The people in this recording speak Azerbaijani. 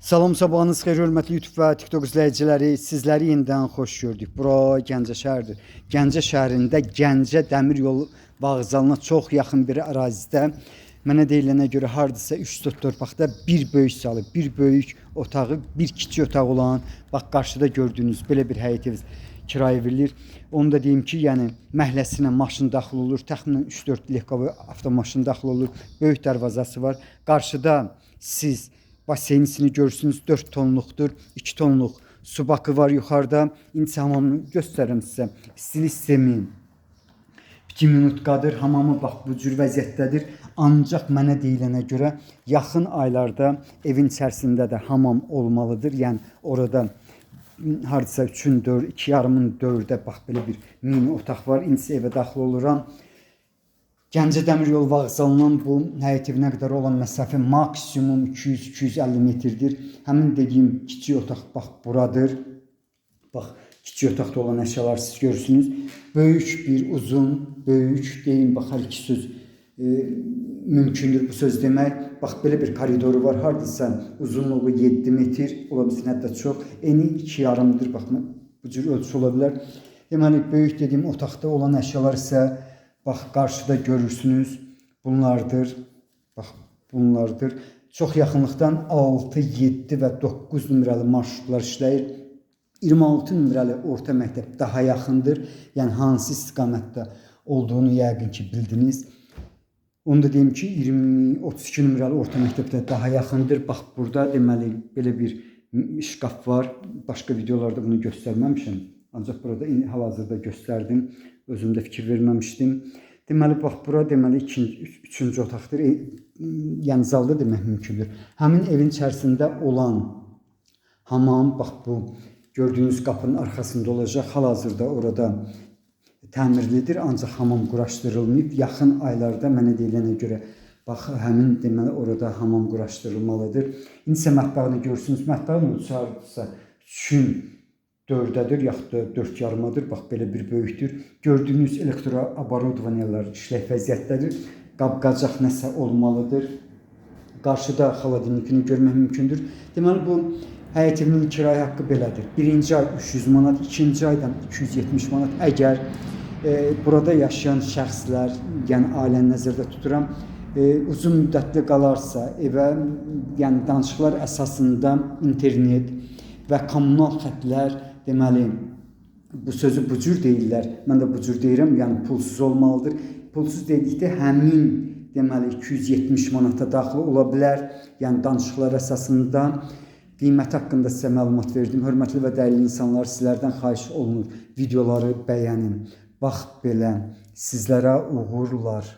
Salam, sabahınız xeyir, hörmətli YouTube və TikTok izləyiciləri. Sizləri yenidən xoş gördük. Bura Gəncə şəhəridir. Gəncə şəhərində Gəncə dəmir yolu vağzalına çox yaxın bir ərazidə mənə deyilənə görə hardasa 3-4 torpaqda bir böyük salı, bir böyük otağı, bir kiçik otaq olan, bax qarşıda gördüyünüz belə bir həyət ev kirayə verilir. Onu da deyim ki, yəni məhəlləsinə maşın daxil olur, təxminən 3-4 lehqavı avtomaşın daxil olur. Böyük darvazası var. Qarşıda siz baseynisini görürsünüz, 4 tonluqdur, 2 tonluq su bakı var yuxarıda. İndi hamamını göstərirəm sizə. Stil sistemi 2 minutqadır, hamamı bax bu cür vəziyyətdədir. Ancaq mənə deyilənə görə yaxın aylarda evin içərisində də hamam olmalıdır. Yəni orada hardasa 3-ün 4, 2,5-ın 4-də bax belə bir mini otaq var. İndi evə daxil oluram. Gəncə dəmir yolu vağzalından bu həyət evinə qədər olan məsafə maksimum 200-250 metrdir. Həmin dediyim kiçik otaq bax buradır. Bax kiçik otaqda olan əşyalar siz görürsünüz. Böyük bir uzun, böyük deyim bax hər iki söz mümkündür bu söz demək. Bax belə bir koridoru var. Hardasa uzunluğu 7 metr, ola bilsin hətta çox. Eni 2,5-dır. Bax bu cür ölçü ola bilər. Deməli böyük dediyim otaqda olan əşyalar isə bax qarşıda görürsünüz. Bunlardır. Bax bunlardır. Çox yaxınlıqdan 6, 7 və 9 nömrəli marşrutlar işləyir. 26 nömrəli orta məktəb daha yaxındır. Yəni hansı istiqamətdə olduğunu yəqin ki bildiniz. Onu da deyim ki 32 nömrəli orta məktəbdə daha yaxındır. Bax burada deməli belə bir şkaf var. Başqa videolarda bunu göstərməmişəm. Ancaq burada hal-hazırda göstərdim. Özümdə fikir verməmişdim. Deməli bax bura deməli 3-cü otaqdır. Yəni zalda demək mümkündür. Həmin evin içərisində olan hamam bax bu gördüyünüz qapının arxasında olacaq. Hal-hazırda orada təmirlidir, ancaq hamam quraşdırılmayıb. Yaxın aylarda mənə deyilənə görə bax həmin deməli orada hamam quraşdırılmalıdır. İndi isə mətbəxini görürsünüz. Mətbəxin ölçüsü hardasa 3-ün 4-dədir, yaxud da 4,5-dır. Bax belə bir böyükdür. Gördüyünüz elektroabordovaniyalar işlək vəziyyətdədir. Qab-qacaq nəsə olmalıdır. Qarşıda xaladinlikini görmək mümkündür. Deməli bu həyət evinin kirayə haqqı belədir. Birinci ay 300 manat, ikinci aydan 270 manat. Əgər burada yaşayan şəxslər, yəni ailəni nəzərdə tuturam, uzun müddətli qalarsa evə, yəni danışıqlar əsasında internet və kommunal xətlər deməli bu sözü bu cür deyirlər. Mən də bu cür deyirəm, yəni pulsuz olmalıdır. Pulsuz dedikdə həmin deməli 270 manata daxil ola bilər. Yəni danışıqlar əsasında qiymət haqqında sizə məlumat verdim. Hörmətli və dəyərli insanlar, sizlərdən xahiş olunur videoları bəyənin. Bax belə sizlərə uğurlar.